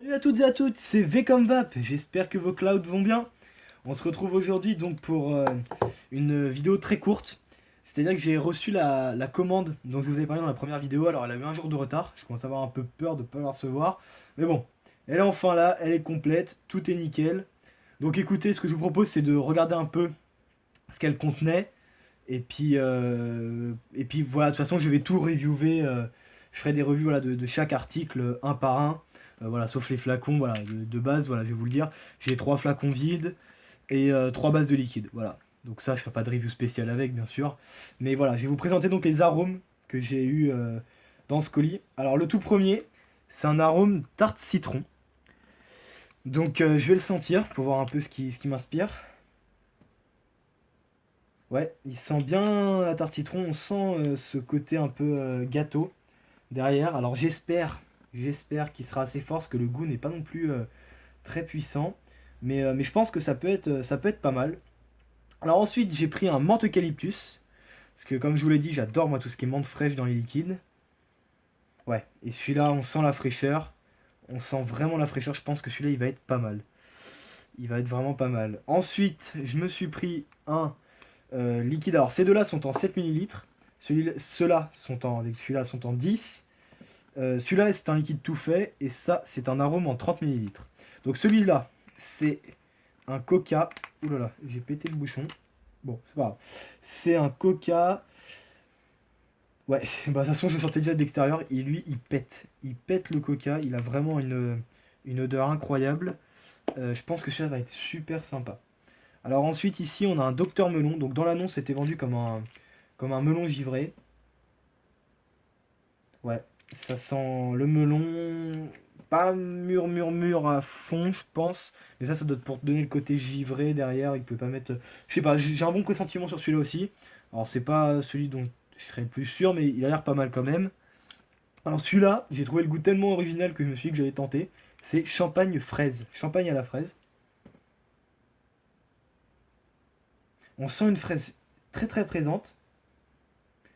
Salut à toutes et à toutes, c'est V comme Vap, j'espère que vos clouds vont bien. On se retrouve aujourd'hui donc pour une vidéo très courte. C'est-à-dire que j'ai reçu la commande dont je vous avais parlé dans la première vidéo. Alors elle a eu un jour de retard, je commence à avoir un peu peur de ne pas la recevoir. Mais bon, elle est enfin là, elle est complète, tout est nickel. Donc écoutez, ce que je vous propose c'est de regarder un peu ce qu'elle contenait. Et puis voilà, de toute façon je vais tout reviewer. Je ferai des revues voilà, de chaque article un par un. Voilà, sauf les flacons voilà, de base, voilà, je vais vous le dire. J'ai 3 flacons vides et 3 bases de liquide. Voilà. Donc ça, je ferai pas de review spéciale avec, bien sûr. Mais voilà, je vais vous présenter donc les arômes que j'ai eu dans ce colis. Alors le tout premier, c'est un arôme tarte citron. Donc je vais le sentir pour voir un peu ce qui m'inspire. Ouais, il sent bien la tarte citron, on sent ce côté un peu gâteau derrière. Alors j'espère qu'il sera assez fort, parce que le goût n'est pas non plus très puissant. Mais je pense que ça peut être pas mal. Alors ensuite, j'ai pris un menthe eucalyptus, parce que comme je vous l'ai dit, j'adore moi tout ce qui est menthe fraîche dans les liquides. Ouais, et celui-là, on sent la fraîcheur. On sent vraiment la fraîcheur, je pense que celui-là, il va être pas mal. Il va être vraiment pas mal. Ensuite, je me suis pris un liquide. Alors ces deux-là sont en 7 millilitres. Celui-là sont en 10. Celui-là c'est un liquide tout fait et ça c'est un arôme en 30 millilitres. Donc celui-là c'est un coca. Ouh là là, j'ai pété le bouchon. Bon, c'est pas grave. C'est un coca. Ouais, bah de toute façon je le sentais déjà d'extérieur et lui il pète. Il pète le coca, il a vraiment une odeur incroyable. Je pense que celui-là va être super sympa. Alors ensuite ici on a un docteur melon. Donc dans l'annonce c'était vendu comme un melon givré. Ouais, ça sent le melon, pas mûr à fond, je pense. Mais ça doit être pour te donner le côté givré derrière. Il peut pas mettre. Je sais pas, j'ai un bon pressentiment sur celui-là aussi. Alors, c'est pas celui dont je serais le plus sûr, mais il a l'air pas mal quand même. Alors, celui-là, j'ai trouvé le goût tellement original que je me suis dit que j'allais tenter. C'est champagne fraise. Champagne à la fraise. On sent une fraise très très présente.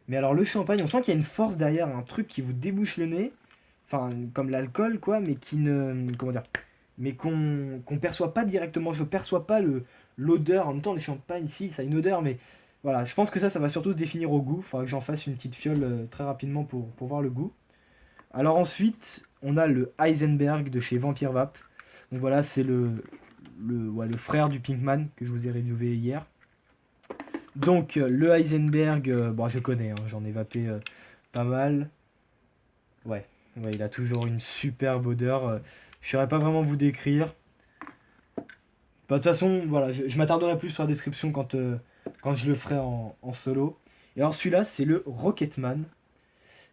Mais alors, le champagne, on sent qu'il y a une force derrière, un truc qui vous débouche le nez. Enfin, comme l'alcool, quoi, mais qui ne. Comment dire? Mais qu'on perçoit pas directement. Je perçois pas l'odeur. En même temps, le champagne, si, ça a une odeur, mais voilà. Je pense que ça va surtout se définir au goût. Il faudra que j'en fasse une petite fiole très rapidement pour voir le goût. Alors ensuite, on a le Heisenberg de chez Vampire Vap. Donc voilà, c'est le frère du Pinkman que je vous ai reviewé hier. Donc le Heisenberg, bon, je connais, hein, j'en ai vapé pas mal. Ouais, ouais, il a toujours une superbe odeur. Je saurais pas vraiment vous décrire. Bah, de toute façon, voilà, je m'attarderai plus sur la description quand je le ferai en solo. Et alors celui-là, c'est le Rocketman.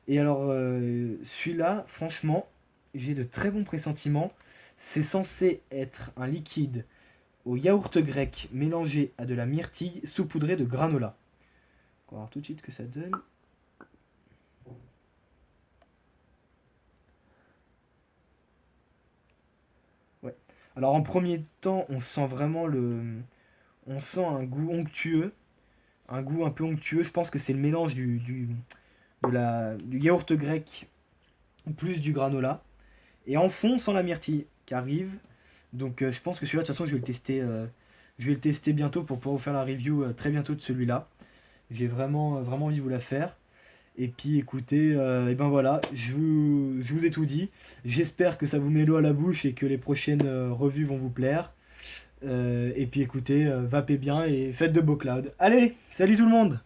Et alors celui-là, franchement, j'ai de très bons pressentiments. C'est censé être un liquide au yaourt grec mélangé à de la myrtille saupoudrée de granola. On va voir tout de suite ce que ça donne. Ouais. Alors en premier temps, on sent vraiment on sent un goût onctueux, un goût un peu onctueux. Je pense que c'est le mélange du yaourt grec plus du granola. Et en fond, on sent la myrtille qui arrive. Donc je pense que celui-là, de toute façon, je vais le tester. Je vais le tester bientôt pour pouvoir vous faire la review très bientôt de celui-là. J'ai vraiment envie de vous la faire. Et puis écoutez, et ben voilà, je vous ai tout dit. J'espère que ça vous met l'eau à la bouche et que les prochaines revues vont vous plaire. Et puis écoutez, vapez bien et faites de beaux clouds. Allez, salut tout le monde!